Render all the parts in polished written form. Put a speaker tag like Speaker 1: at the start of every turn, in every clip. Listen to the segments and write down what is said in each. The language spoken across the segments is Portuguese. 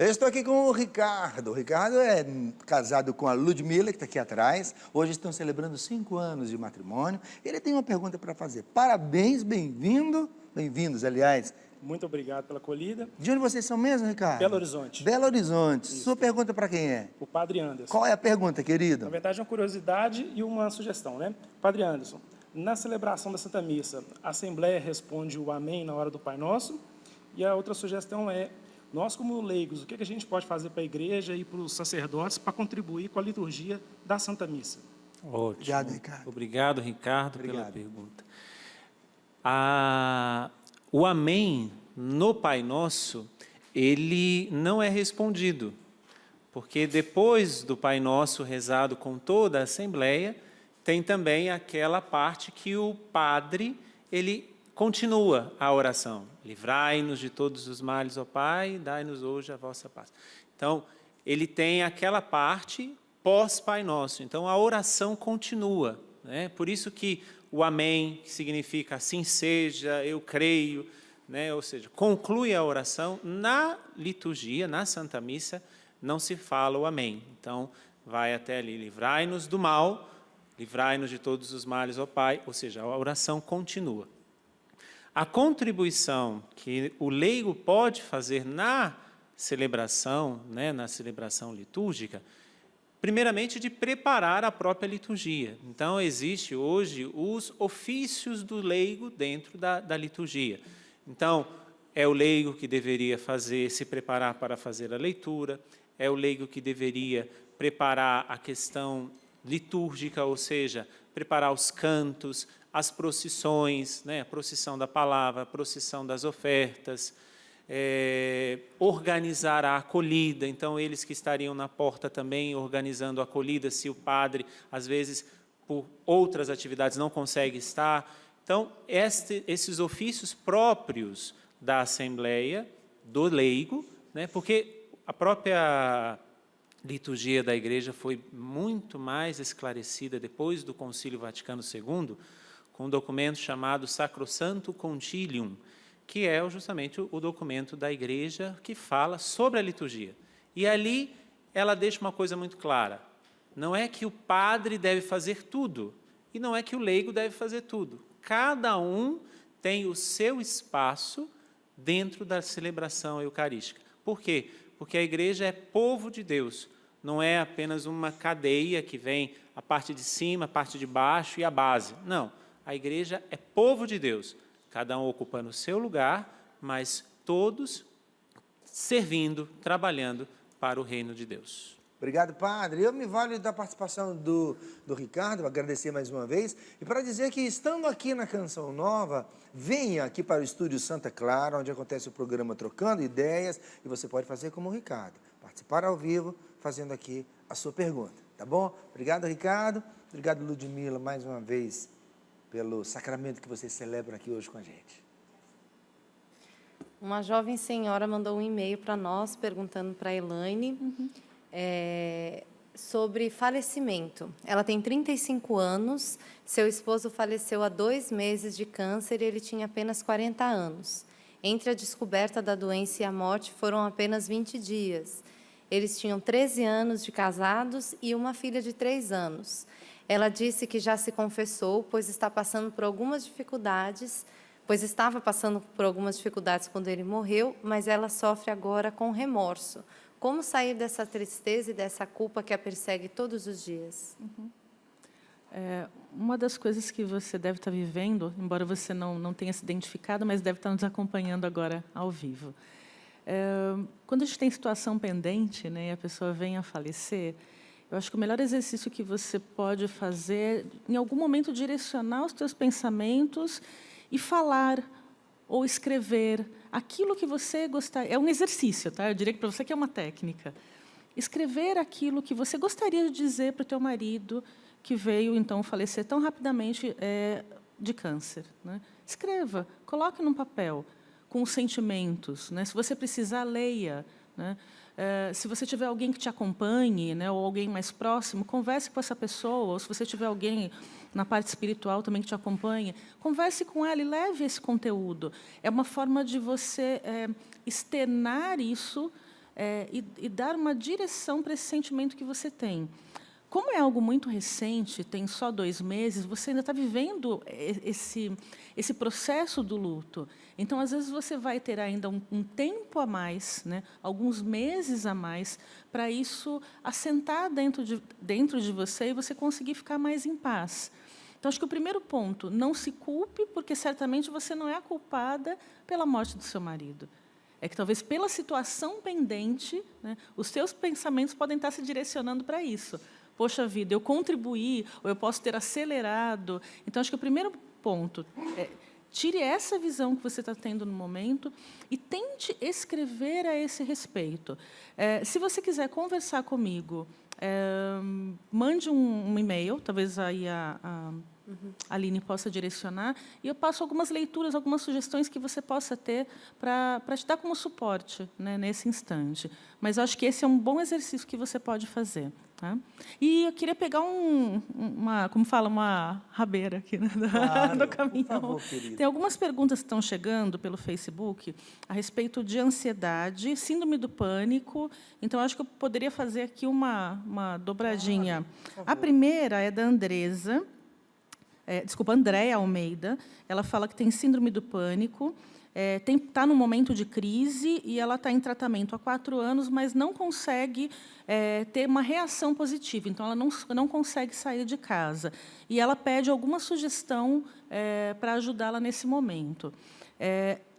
Speaker 1: Eu estou aqui com o Ricardo. O Ricardo é casado com a Ludmila, que está aqui atrás. Hoje estão celebrando 5 anos de matrimônio. Ele tem uma pergunta para fazer. Parabéns, bem-vindo. Bem-vindos, aliás.
Speaker 2: Muito obrigado pela acolhida.
Speaker 1: De onde vocês são mesmo, Ricardo?
Speaker 2: Belo Horizonte.
Speaker 1: Belo Horizonte.
Speaker 2: Isso.
Speaker 1: Sua pergunta para quem é?
Speaker 2: O Padre Anderson.
Speaker 1: Qual é a pergunta, querido?
Speaker 2: Na verdade, é uma curiosidade e uma sugestão, né? Padre Anderson, na celebração da Santa Missa, a Assembleia responde o Amém na hora do Pai Nosso? E a outra sugestão é, nós como leigos, o que a gente pode fazer para a igreja e para os sacerdotes para contribuir com a liturgia da Santa Missa?
Speaker 3: Ótimo.
Speaker 1: Obrigado, Ricardo.
Speaker 3: Obrigado, Ricardo,
Speaker 1: Obrigado.
Speaker 3: pela pergunta. O Amém no Pai Nosso, ele não é respondido, porque depois do Pai Nosso rezado com toda a Assembleia, tem também aquela parte que o padre, ele continua a oração. Livrai-nos de todos os males, ó Pai, dai-nos hoje a vossa paz. Então, ele tem aquela parte pós-Pai Nosso. Então, a oração continua, né? Por isso que o Amém, que significa assim seja, eu creio, né? Ou seja, conclui a oração. Na liturgia, na Santa Missa, não se fala o Amém. Então, vai até ali, livrai-nos do mal, livrai-nos de todos os males, ó Pai. Ou seja, a oração continua. A contribuição que o leigo pode fazer na celebração, né, na celebração litúrgica, primeiramente de preparar a própria liturgia. Então, existe hoje os ofícios do leigo dentro da liturgia. Então, é o leigo que deveria se preparar para fazer a leitura, é o leigo que deveria preparar a questão litúrgica, ou seja, preparar os cantos, as procissões, né, a procissão da palavra, a procissão das ofertas, organizar a acolhida. Então, eles que estariam na porta também organizando a acolhida, se o padre, às vezes, por outras atividades, não consegue estar. Então, esses ofícios próprios da Assembleia, do leigo, né, porque a própria liturgia da Igreja foi muito mais esclarecida depois do Concílio Vaticano II, com um documento chamado Sacrosanto Concilium, que é justamente o documento da Igreja que fala sobre a liturgia. E ali ela deixa uma coisa muito clara. Não é que o padre deve fazer tudo, e não é que o leigo deve fazer tudo. Cada um tem o seu espaço dentro da celebração eucarística. Por quê? Porque a Igreja é povo de Deus, não é apenas uma cadeia que vem a parte de cima, a parte de baixo e a base. Não, a Igreja é povo de Deus, cada um ocupando o seu lugar, mas todos servindo, trabalhando para o reino de Deus.
Speaker 1: Obrigado, padre. Eu me valho da participação do Ricardo, agradecer mais uma vez, e para dizer que, estando aqui na Canção Nova, venha aqui para o Estúdio Santa Clara, onde acontece o programa Trocando Ideias, e você pode fazer como o Ricardo, participar ao vivo, fazendo aqui a sua pergunta, tá bom? Obrigado, Ricardo. Obrigado, Ludmila, mais uma vez, pelo sacramento que você celebra aqui hoje com a gente.
Speaker 4: Uma jovem senhora mandou um e-mail para nós, perguntando para a Elaine, sobre falecimento. Ela tem 35 anos, seu esposo faleceu há 2 meses de câncer e ele tinha apenas 40 anos. Entre a descoberta da doença e a morte foram apenas 20 dias. Eles tinham 13 anos de casados e uma filha de 3 anos. Ela disse que já se confessou, pois estava passando por algumas dificuldades quando ele morreu, mas ela sofre agora com remorso. Como sair dessa tristeza e dessa culpa que a persegue todos os dias?
Speaker 5: Uma das coisas que você deve estar vivendo, embora você não tenha se identificado, mas deve estar nos acompanhando agora ao vivo. Quando a gente tem situação pendente, né, e a pessoa vem a falecer, eu acho que o melhor exercício que você pode fazer é, em algum momento, direcionar os seus pensamentos e falar ou escrever aquilo que você gostaria. É um exercício, tá? Eu diria que para você que é uma técnica. Escrever aquilo que você gostaria de dizer para o teu marido, que veio, então, falecer tão rapidamente de câncer, né? Escreva, coloque num papel, com os sentimentos, né? Se você precisar, leia, né? Se você tiver alguém que te acompanhe, né, ou alguém mais próximo, converse com essa pessoa, ou se você tiver alguém na parte espiritual também que te acompanhe, converse com ela e leve esse conteúdo. É uma forma de você externar isso e dar uma direção para esse sentimento que você tem. Como é algo muito recente, tem só 2 meses, você ainda está vivendo esse processo do luto. Então, às vezes, você vai ter ainda um tempo a mais, né, alguns meses a mais, para isso assentar dentro de você e você conseguir ficar mais em paz. Então, acho que o primeiro ponto, não se culpe, porque certamente você não é a culpada pela morte do seu marido. É que talvez pela situação pendente, né, os seus pensamentos podem estar se direcionando para isso. Poxa vida, eu contribuí, ou eu posso ter acelerado. Então, acho que o primeiro ponto é tire essa visão que você está tendo no momento e tente escrever a esse respeito. Se você quiser conversar comigo, mande um e-mail, talvez aí a Aline possa direcionar, e eu passo algumas leituras, algumas sugestões que você possa ter para te dar como suporte, né, nesse instante. Mas eu acho que esse é um bom exercício que você pode fazer. Tá? E eu queria pegar uma rabeira aqui, né,
Speaker 1: Claro,
Speaker 5: do caminhão.
Speaker 1: por favor, querido.
Speaker 5: Tem algumas perguntas que estão chegando pelo Facebook a respeito de ansiedade, síndrome do pânico. Então, acho que eu poderia fazer aqui uma dobradinha. A primeira é da Andresa. Andréa Almeida, ela fala que tem síndrome do pânico, está num momento de crise e ela está em tratamento há 4 anos, mas não consegue ter uma reação positiva. Então, ela não consegue sair de casa. E ela pede alguma sugestão para ajudá-la nesse momento.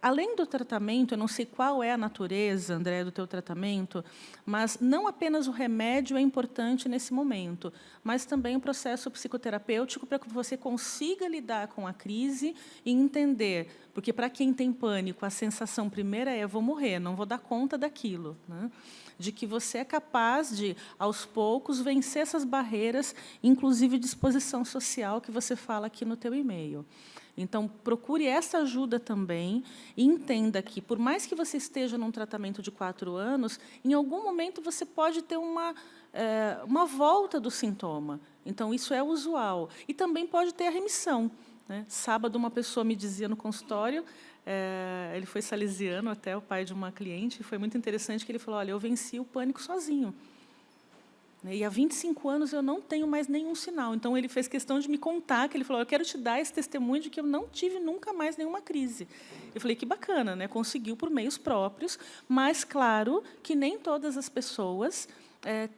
Speaker 5: Além do tratamento, eu não sei qual é a natureza, André, do teu tratamento, mas não apenas o remédio é importante nesse momento, mas também o processo psicoterapêutico para que você consiga lidar com a crise e entender, porque para quem tem pânico, a sensação primeira é: vou morrer, não vou dar conta daquilo, né? De que você é capaz de, aos poucos, vencer essas barreiras, inclusive de exposição social que você fala aqui no teu e-mail. Então, procure essa ajuda também e entenda que, por mais que você esteja num tratamento de 4 anos, em algum momento você pode ter uma volta do sintoma. Então, isso é usual. E também pode ter a remissão, né? Sábado, uma pessoa me dizia no consultório, ele foi salesiano até, o pai de uma cliente, e foi muito interessante que ele falou: olha, eu venci o pânico sozinho. E há 25 anos eu não tenho mais nenhum sinal. Então, ele fez questão de me contar, que ele falou: eu quero te dar esse testemunho de que eu não tive nunca mais nenhuma crise. Eu falei: que bacana, né? Conseguiu por meios próprios, mas, claro, que nem todas as pessoas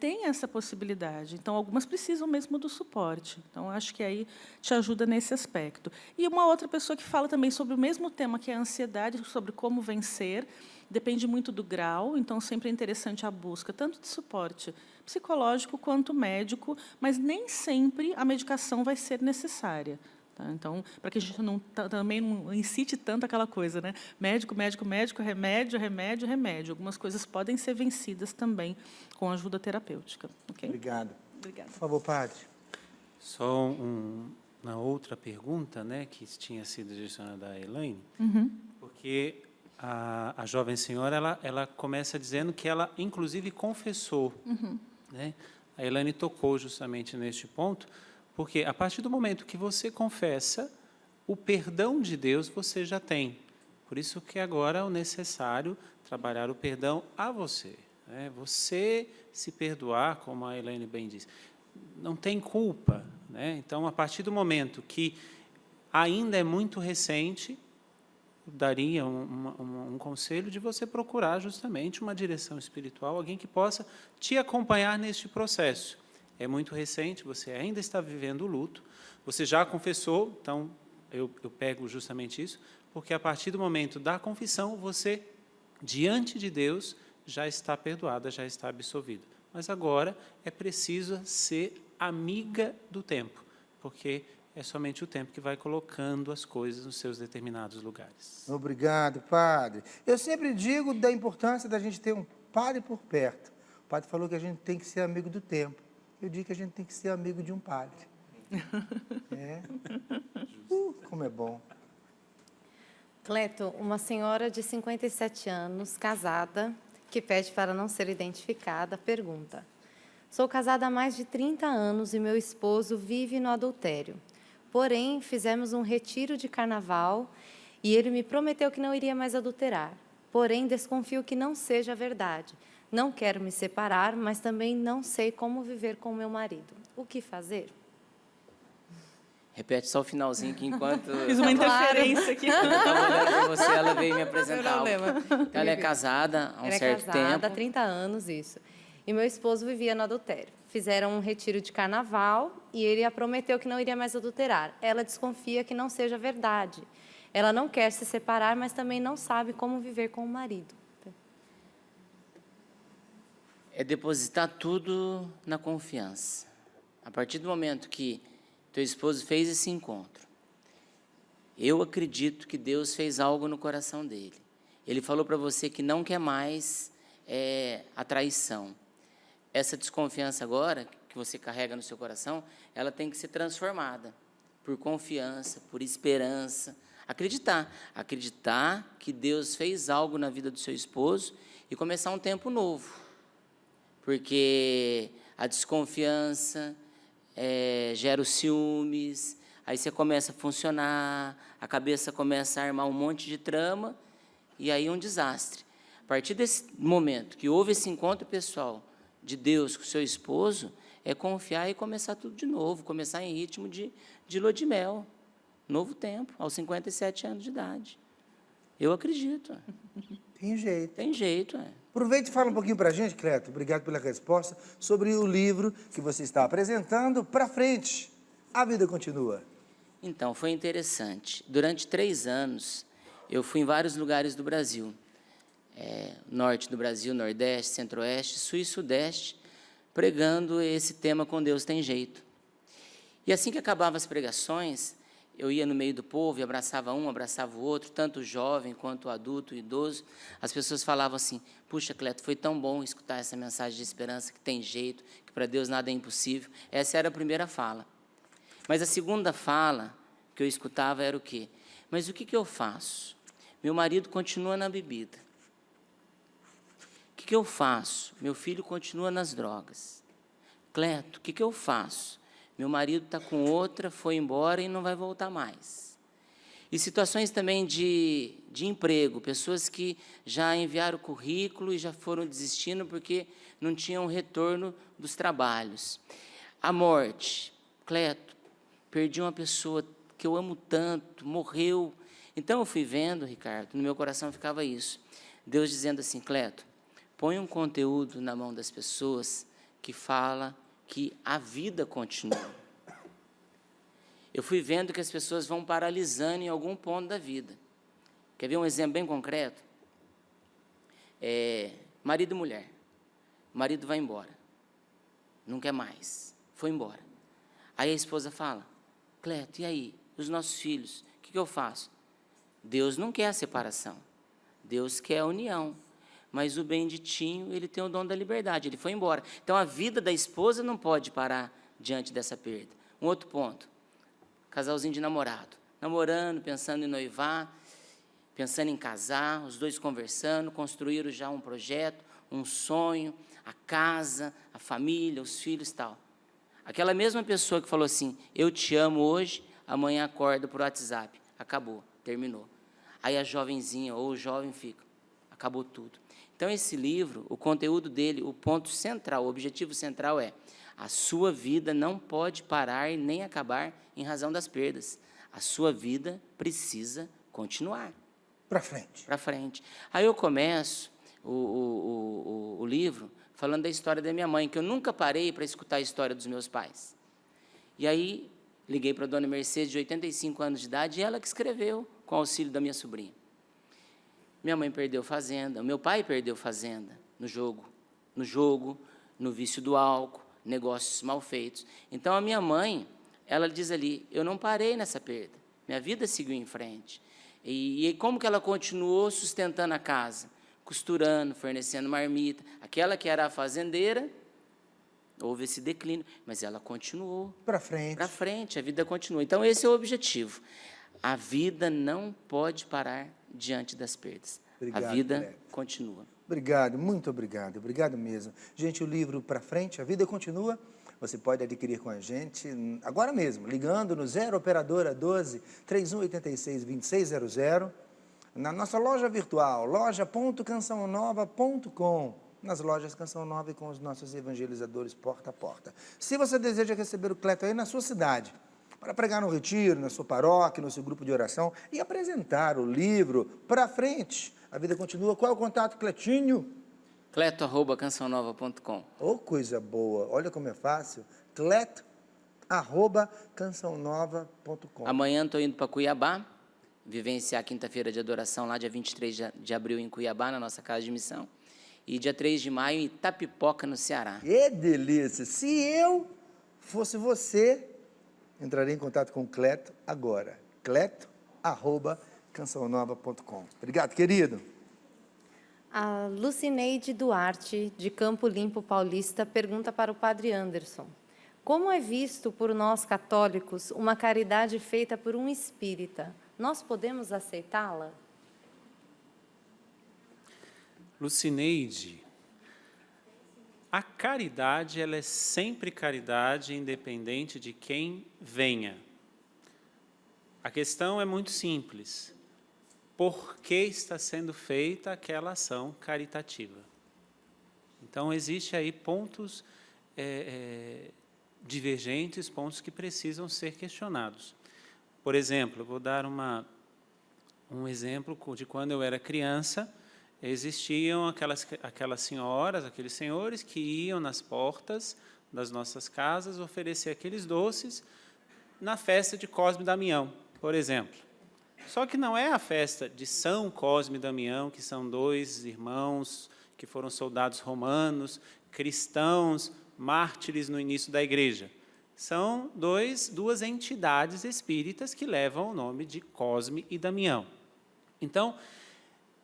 Speaker 5: têm essa possibilidade. Então, algumas precisam mesmo do suporte. Então, acho que aí te ajuda nesse aspecto. E uma outra pessoa que fala também sobre o mesmo tema, que é a ansiedade, sobre como vencer. Depende muito do grau, então sempre é interessante a busca, tanto de suporte psicológico quanto médico, mas nem sempre a medicação vai ser necessária. Tá? Então, para que a gente também não incite tanto aquela coisa, né? Médico, médico, médico, remédio, remédio, remédio. Algumas coisas podem ser vencidas também com ajuda terapêutica. Okay?
Speaker 1: Obrigado.
Speaker 5: Obrigada.
Speaker 1: Por favor, padre.
Speaker 3: Só uma outra pergunta, né, que tinha sido direcionada à Elaine, porque a jovem senhora ela começa dizendo que ela, inclusive, confessou. Né? A Elaine tocou justamente neste ponto, porque, a partir do momento que você confessa, o perdão de Deus você já tem. Por isso que agora é o necessário trabalhar o perdão a você. Né? Você se perdoar, como a Elaine bem disse, não tem culpa. Né? Então, a partir do momento que ainda é muito recente, daria um conselho de você procurar justamente uma direção espiritual, alguém que possa te acompanhar neste processo. É muito recente, você ainda está vivendo o luto, você já confessou, então eu pego justamente isso, porque a partir do momento da confissão, você, diante de Deus, já está perdoada, já está absolvida. Mas agora é preciso ser amiga do tempo, porque é somente o tempo que vai colocando as coisas nos seus determinados lugares.
Speaker 1: Obrigado, padre. Eu sempre digo da importância da gente ter um padre por perto. O padre falou que a gente tem que ser amigo do tempo. Eu digo que a gente tem que ser amigo de um padre. Como é bom.
Speaker 4: Cleto, uma senhora de 57 anos, casada, que pede para não ser identificada, pergunta: sou casada há mais de 30 anos e meu esposo vive no adultério. Porém, fizemos um retiro de carnaval e ele me prometeu que não iria mais adulterar. Porém, desconfio que não seja verdade, Não quero me separar, mas também não sei como viver com meu marido. O que fazer?
Speaker 6: Repete só o finalzinho que enquanto...
Speaker 5: Fiz uma interferência aqui.
Speaker 6: Quando eu estava olhando para você, ela veio me apresentar.
Speaker 4: problema.
Speaker 6: Então, ela é casada há um certo
Speaker 4: Ela é casada
Speaker 6: tempo.
Speaker 4: há 30 anos, isso. E meu esposo vivia no adultério. Fizeram um retiro de carnaval e ele a prometeu que não iria mais adulterar. Ela desconfia que não seja verdade. Ela não quer se separar, mas também não sabe como viver com o marido.
Speaker 6: É depositar tudo na confiança. A partir do momento que teu esposo fez esse encontro, eu acredito que Deus fez algo no coração dele. Ele falou para você que não quer mais a traição. Essa desconfiança agora, que você carrega no seu coração, ela tem que ser transformada por confiança, por esperança. Acreditar que Deus fez algo na vida do seu esposo e começar um tempo novo. Porque a desconfiança gera os ciúmes, aí você começa a funcionar, a cabeça começa a armar um monte de trama, e aí um desastre. A partir desse momento que houve esse encontro pessoal de Deus com o seu esposo, é confiar e começar tudo de novo, começar em ritmo de lua de mel, novo tempo, aos 57 anos de idade. Eu acredito.
Speaker 1: Tem jeito.
Speaker 6: Tem jeito,
Speaker 1: Aproveite e fala um pouquinho para a gente, Cleto, obrigado pela resposta, sobre o livro que você está apresentando. Para frente, a vida continua.
Speaker 6: Então, foi interessante. Durante 3 anos, eu fui em vários lugares do Brasil. Norte do Brasil, Nordeste, Centro-Oeste, Sul e Sudeste, pregando esse tema com Deus tem jeito. E assim que acabavam as pregações, eu ia no meio do povo e abraçava um, abraçava o outro, tanto o jovem quanto o adulto, o idoso. As pessoas falavam assim: puxa, Cleto, foi tão bom escutar essa mensagem de esperança, que tem jeito, que para Deus nada é impossível. Essa era a primeira fala. Mas a segunda fala que eu escutava era o quê? Mas o que eu faço? Meu marido continua na bebida. O que eu faço? Meu filho continua nas drogas. Cleto, o que eu faço? Meu marido está com outra, foi embora e não vai voltar mais. E situações também de emprego, pessoas que já enviaram currículo e já foram desistindo porque não tinham retorno dos trabalhos. A morte. Cleto, perdi uma pessoa que eu amo tanto, morreu. Então eu fui vendo, Ricardo, no meu coração ficava isso. Deus dizendo assim: Cleto, põe um conteúdo na mão das pessoas que fala que a vida continua. Eu fui vendo que as pessoas vão paralisando em algum ponto da vida. Quer ver um exemplo bem concreto? Marido e mulher. O marido vai embora. Não quer mais. Foi embora. Aí a esposa fala: Cleto, e aí? Os nossos filhos? O que eu faço? Deus não quer a separação. Deus quer a união. Mas o benditinho, ele tem o dom da liberdade, ele foi embora. Então, a vida da esposa não pode parar diante dessa perda. Um outro ponto, casalzinho de namorado, namorando, pensando em noivar, pensando em casar, os dois conversando, construíram já um projeto, um sonho, a casa, a família, os filhos e tal. Aquela mesma pessoa que falou assim: eu te amo hoje, amanhã acorda por WhatsApp. Acabou, terminou. Aí a jovenzinha ou o jovem fica: acabou tudo. Então, esse livro, o conteúdo dele, o ponto central, o objetivo central é: a sua vida não pode parar e nem acabar em razão das perdas. A sua vida precisa continuar.
Speaker 1: Para frente.
Speaker 6: Para frente. Aí eu começo o livro falando da história da minha mãe, que eu nunca parei para escutar a história dos meus pais. E aí, liguei para a dona Mercedes, de 85 anos de idade, e ela que escreveu, com auxílio da minha sobrinha. Minha mãe perdeu fazenda, meu pai perdeu fazenda no jogo, no vício do álcool, negócios mal feitos. Então, a minha mãe, ela diz ali: eu não parei nessa perda, minha vida seguiu em frente. E como que ela continuou sustentando a casa? Costurando, fornecendo marmita. Aquela que era a fazendeira, houve esse declínio, mas ela continuou.
Speaker 1: Para frente.
Speaker 6: Para frente, a vida continua. Então, esse é o objetivo. A vida não pode parar diante das perdas.
Speaker 1: Obrigado,
Speaker 6: a vida
Speaker 1: Cleto.
Speaker 6: continua.
Speaker 1: Obrigado, muito obrigado. Obrigado mesmo. Gente, o livro Para Frente, a vida continua. Você pode adquirir com a gente agora mesmo, ligando no 0 Operadora 12 3186 2600, na nossa loja virtual, loja.cançãonova.com. nas lojas Canção Nova e com os nossos evangelizadores porta a porta. Se você deseja receber o Cleto aí na sua cidade, para pregar no retiro, na sua paróquia, no seu grupo de oração e apresentar o livro para frente, a vida continua. Qual é o contato, Cletinho?
Speaker 6: cleto@cançãonova.com.
Speaker 1: Oh, coisa boa, olha como é fácil, cleto@cançãonova.com.
Speaker 6: Amanhã estou indo para Cuiabá, vivenciar a quinta-feira de adoração lá, dia 23 de abril, em Cuiabá, na nossa casa de missão. E dia 3 de maio, em Itapipoca, no Ceará.
Speaker 1: Que delícia! Se eu fosse você, entraria em contato com o Cleto agora. cleto@cançãonova.com. Obrigado, querido.
Speaker 4: A Lucineide Duarte, de Campo Limpo Paulista, pergunta para o Padre Anderson: como é visto por nós católicos uma caridade feita por um espírita? Nós podemos aceitá-la?
Speaker 3: Lucineide, a caridade, ela é sempre caridade, independente de quem venha. A questão é muito simples. Por que está sendo feita aquela ação caritativa? Então, existe aí pontos divergentes, pontos que precisam ser questionados. Por exemplo, eu vou dar um exemplo de quando eu era criança. Existiam aquelas senhoras, aqueles senhores que iam nas portas das nossas casas oferecer aqueles doces na festa de Cosme e Damião, por exemplo. Só que não é a festa de São Cosme e Damião, que são dois irmãos que foram soldados romanos, cristãos, mártires no início da igreja. São duas entidades espíritas que levam o nome de Cosme e Damião. Então,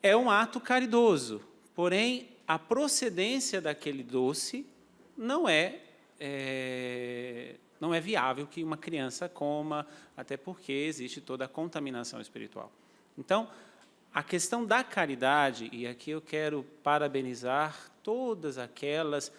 Speaker 3: é um ato caridoso, porém, a procedência daquele doce não é viável que uma criança coma, até porque existe toda a contaminação espiritual. Então, a questão da caridade, e aqui eu quero parabenizar todas aquelas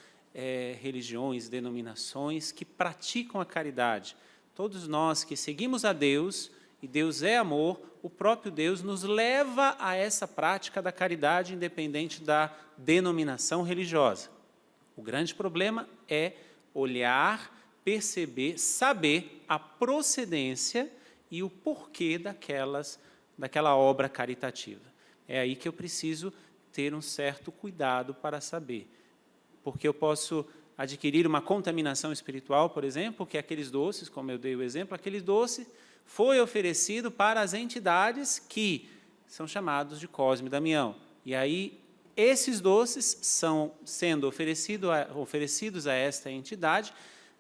Speaker 3: religiões, denominações que praticam a caridade. Todos nós que seguimos a Deus, e Deus é amor, o próprio Deus nos leva a essa prática da caridade, independente da denominação religiosa. O grande problema é olhar, perceber, saber a procedência e o porquê daquela obra caritativa. É aí que eu preciso ter um certo cuidado para saber. Porque eu posso adquirir uma contaminação espiritual, por exemplo, porque aqueles doces, como eu dei o exemplo, aquele doce foi oferecido para as entidades que são chamados de Cosme e Damião. E aí, esses doces são sendo oferecidos a esta entidade,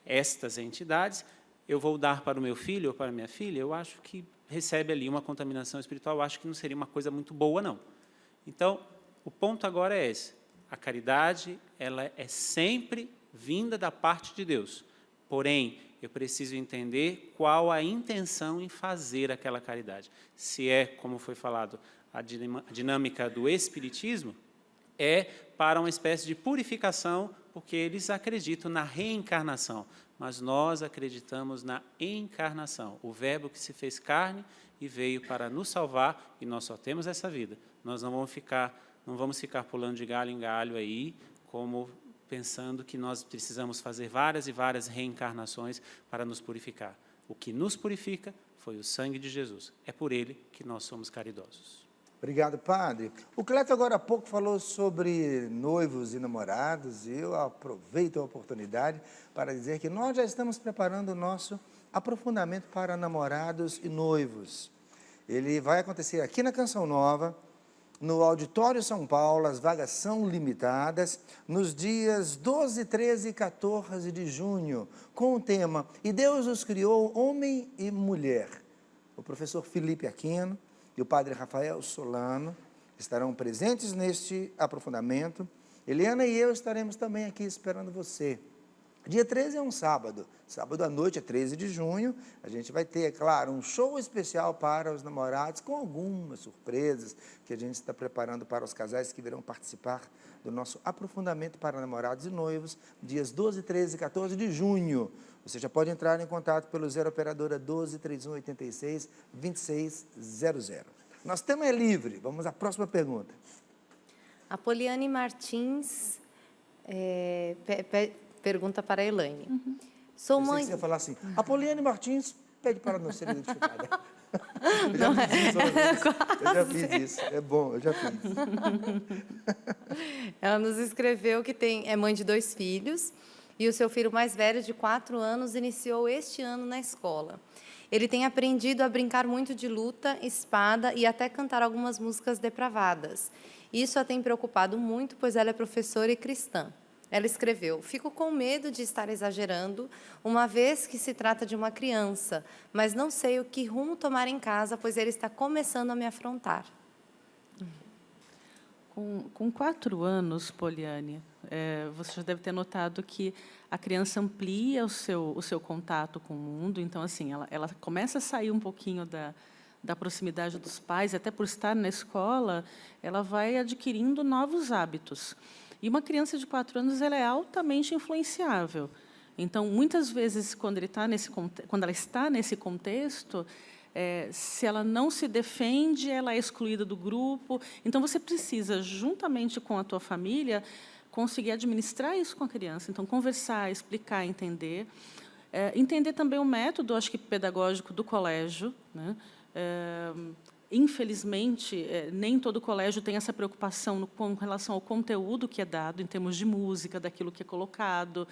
Speaker 3: estas entidades, eu vou dar para o meu filho ou para a minha filha, eu acho que recebe ali uma contaminação espiritual, eu acho que não seria uma coisa muito boa, não. Então, o ponto agora é esse. A caridade, ela é sempre vinda da parte de Deus. Porém, eu preciso entender qual a intenção em fazer aquela caridade. Se é, como foi falado, a dinâmica do Espiritismo, é para uma espécie de purificação, porque eles acreditam na reencarnação, mas nós acreditamos na encarnação. O Verbo que se fez carne e veio para nos salvar, e nós só temos essa vida. Nós não vamos ficar pulando de galho em galho aí, como pensando que nós precisamos fazer várias e várias reencarnações para nos purificar. O que nos purifica foi o sangue de Jesus. É por ele que nós somos caridosos.
Speaker 1: Obrigado, padre. O Cleto agora há pouco falou sobre noivos e namorados, e eu aproveito a oportunidade para dizer que nós já estamos preparando o nosso aprofundamento para namorados e noivos. Ele vai acontecer aqui na Canção Nova, no Auditório São Paulo, as vagas são limitadas, nos dias 12, 13 e 14 de junho, com o tema E Deus os criou homem e mulher. O professor Felipe Aquino e o padre Rafael Solano estarão presentes neste aprofundamento. Eliana e eu estaremos também aqui esperando você. Dia 13 é um sábado à noite, é 13 de junho, a gente vai ter, é claro, um show especial para os namorados, com algumas surpresas que a gente está preparando para os casais que virão participar do nosso aprofundamento para namorados e noivos, dias 12, 13 e 14 de junho. Você já pode entrar em contato pelo 0 operadora 12 31 86 2600. Nosso tema é livre, vamos à próxima pergunta.
Speaker 4: A Poliane Martins Pergunta para a Elaine.
Speaker 1: Eu
Speaker 4: Sou
Speaker 1: sei
Speaker 4: mãe...
Speaker 1: que você ia falar assim, a Poliane Martins pede para não ser identificada. Eu já fiz isso uma vez. Eu já fiz isso. É bom, eu já fiz.
Speaker 4: Ela nos escreveu que é mãe de 2 filhos e o seu filho mais velho, de 4 anos, iniciou este ano na escola. Ele tem aprendido a brincar muito de luta, espada e até cantar algumas músicas depravadas. Isso a tem preocupado muito, pois ela é professora e cristã. Ela escreveu: fico com medo de estar exagerando, uma vez que se trata de uma criança, mas não sei o que rumo tomar em casa, pois ele está começando a me afrontar.
Speaker 5: Com 4 anos, Poliane, você já deve ter notado que a criança amplia o seu contato com o mundo. Então, assim, ela começa a sair um pouquinho da proximidade dos pais, até por estar na escola, ela vai adquirindo novos hábitos. E uma criança de 4 anos ela é altamente influenciável. Então, muitas vezes, quando ela está nesse contexto, se ela não se defende, ela é excluída do grupo. Então, você precisa, juntamente com a tua família, conseguir administrar isso com a criança. Então, conversar, explicar, entender. Entender também o método, acho que, pedagógico do colégio, né? Infelizmente, nem todo colégio tem essa preocupação com relação ao conteúdo que é dado, em termos de música, daquilo que é colocado.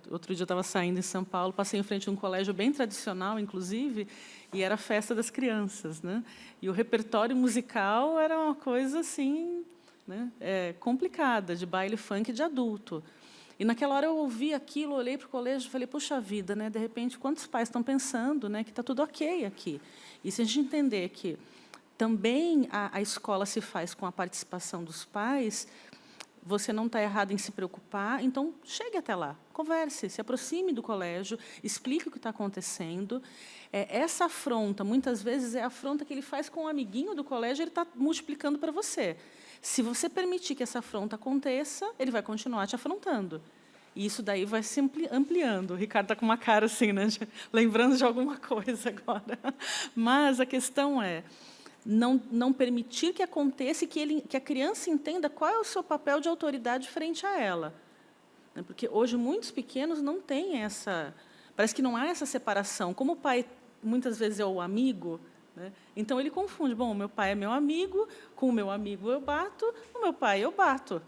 Speaker 5: Outro dia eu estava saindo em São Paulo, passei em frente a um colégio bem tradicional, inclusive, e era a festa das crianças, né? E o repertório musical era uma coisa assim, né? Complicada, de baile funk de adulto. E, naquela hora, eu ouvi aquilo, olhei para o colégio e falei, puxa vida, né? De repente, quantos pais estão pensando, né, que está tudo ok aqui? E se a gente entender que também a escola se faz com a participação dos pais, você não está errado em se preocupar, então chegue até lá, converse, se aproxime do colégio, explique o que está acontecendo. Essa afronta, muitas vezes, é a afronta que ele faz com um amiguinho do colégio, ele está multiplicando para você. Se você permitir que essa afronta aconteça, ele vai continuar te afrontando. E isso daí vai se ampliando. O Ricardo está com uma cara assim, né, lembrando de alguma coisa agora. Mas a questão é não permitir que aconteça e que a criança entenda qual é o seu papel de autoridade frente a ela. Porque hoje muitos pequenos não têm essa... Parece que não há essa separação. Como o pai, muitas vezes, é o amigo, né? Então, ele confunde. Bom, o meu pai é meu amigo, com o meu amigo eu bato, o meu pai eu bato.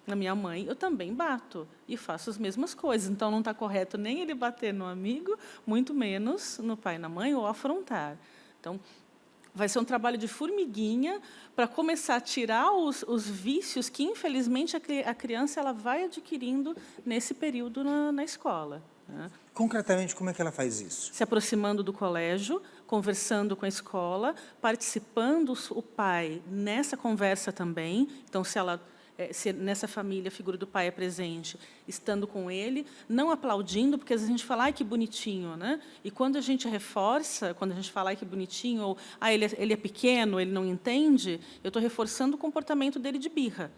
Speaker 5: Na minha mãe, eu também bato e faço as mesmas coisas. Então, não está correto nem ele bater no amigo, muito menos no pai e na mãe, ou afrontar. Então, vai ser um trabalho de formiguinha para começar a tirar os vícios que, infelizmente, a criança ela vai adquirindo nesse período na escola, né?
Speaker 1: Concretamente, como é que ela faz isso?
Speaker 5: Se aproximando do colégio, conversando com a escola, participando o pai nessa conversa também. Então, se nessa família a figura do pai é presente, estando com ele, não aplaudindo, porque às vezes a gente fala, ai, que bonitinho, né? E quando a gente reforça, quando a gente fala, ai, que bonitinho, ou ele é pequeno, ele não entende, eu estou reforçando o comportamento dele de birra,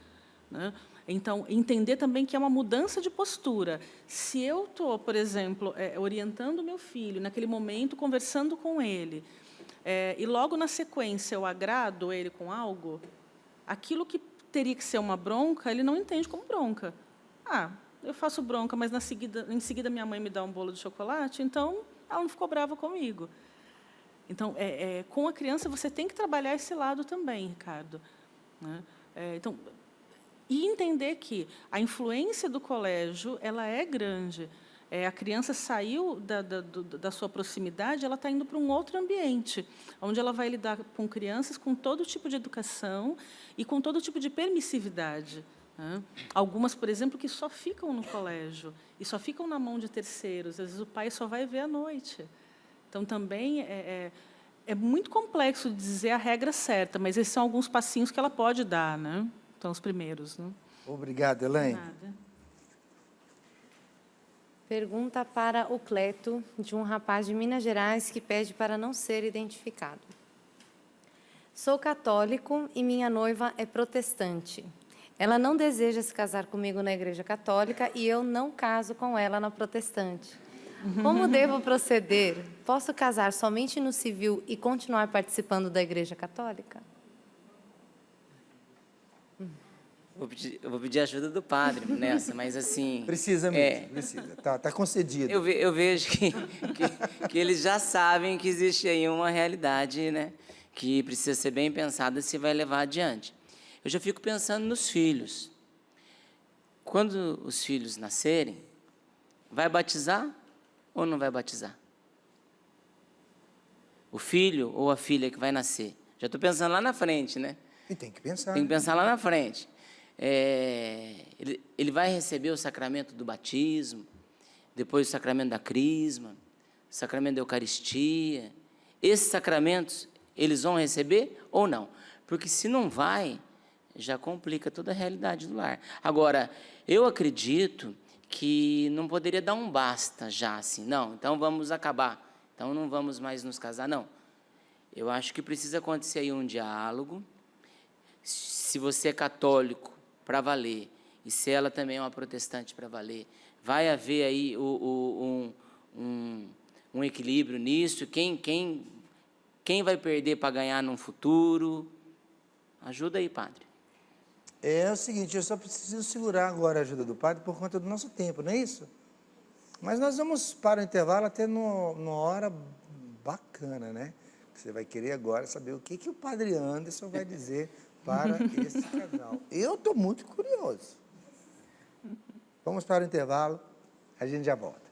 Speaker 5: né? Então, entender também que é uma mudança de postura. Se eu estou, por exemplo, orientando o meu filho, naquele momento, conversando com ele, e logo na sequência eu agrado ele com algo, aquilo que teria que ser uma bronca, ele não entende como bronca. Eu faço bronca, mas em seguida minha mãe me dá um bolo de chocolate, então ela não ficou brava comigo. Então, com a criança, você tem que trabalhar esse lado também, Ricardo, né? Então, e entender que a influência do colégio ela é grande. A criança saiu da sua proximidade, ela está indo para um outro ambiente, onde ela vai lidar com crianças com todo tipo de educação e com todo tipo de permissividade, né? Algumas, por exemplo, que só ficam no colégio e só ficam na mão de terceiros. Às vezes, o pai só vai ver à noite. Então, também é muito complexo dizer a regra certa, mas esses são alguns passinhos que ela pode dar, né? Então, os primeiros, né?
Speaker 1: Obrigado, Elaine.
Speaker 5: Nada.
Speaker 4: Pergunta para o Cleto, de um rapaz de Minas Gerais que pede para não ser identificado. Sou católico e minha noiva é protestante. Ela não deseja se casar comigo na igreja católica e eu não caso com ela na protestante. Como devo proceder? Posso casar somente no civil e continuar participando da igreja católica?
Speaker 6: Eu vou pedir ajuda do padre nessa, mas assim...
Speaker 1: Precisa mesmo, precisa. Tá concedido.
Speaker 6: Eu vejo que eles já sabem que existe aí uma realidade, né? Que precisa ser bem pensada se vai levar adiante. Eu já fico pensando nos filhos. Quando os filhos nascerem, vai batizar ou não vai batizar? O filho ou a filha que vai nascer. Já estou pensando lá na frente, né?
Speaker 1: E tem que pensar.
Speaker 6: Tem que pensar lá na frente. Ele vai receber o sacramento do batismo, depois o sacramento da crisma, o sacramento da Eucaristia. Esses sacramentos, eles vão receber ou não? Porque se não vai, já complica toda a realidade do lar. Agora, eu acredito que não poderia dar um basta já, assim, não, então vamos acabar, então não vamos mais nos casar, não. Eu acho que precisa acontecer aí um diálogo. Se você é católico, para valer, e se ela também é uma protestante, para valer, vai haver aí um equilíbrio nisso. Quem vai perder para ganhar num futuro? Ajuda aí, padre.
Speaker 1: É o seguinte, eu só preciso segurar agora a ajuda do padre por conta do nosso tempo, não é isso? Mas nós vamos para o intervalo até numa hora bacana, né? Você vai querer agora saber o que o padre Anderson vai dizer para esse casal. Eu estou muito curioso. Vamos para o intervalo, a gente já volta.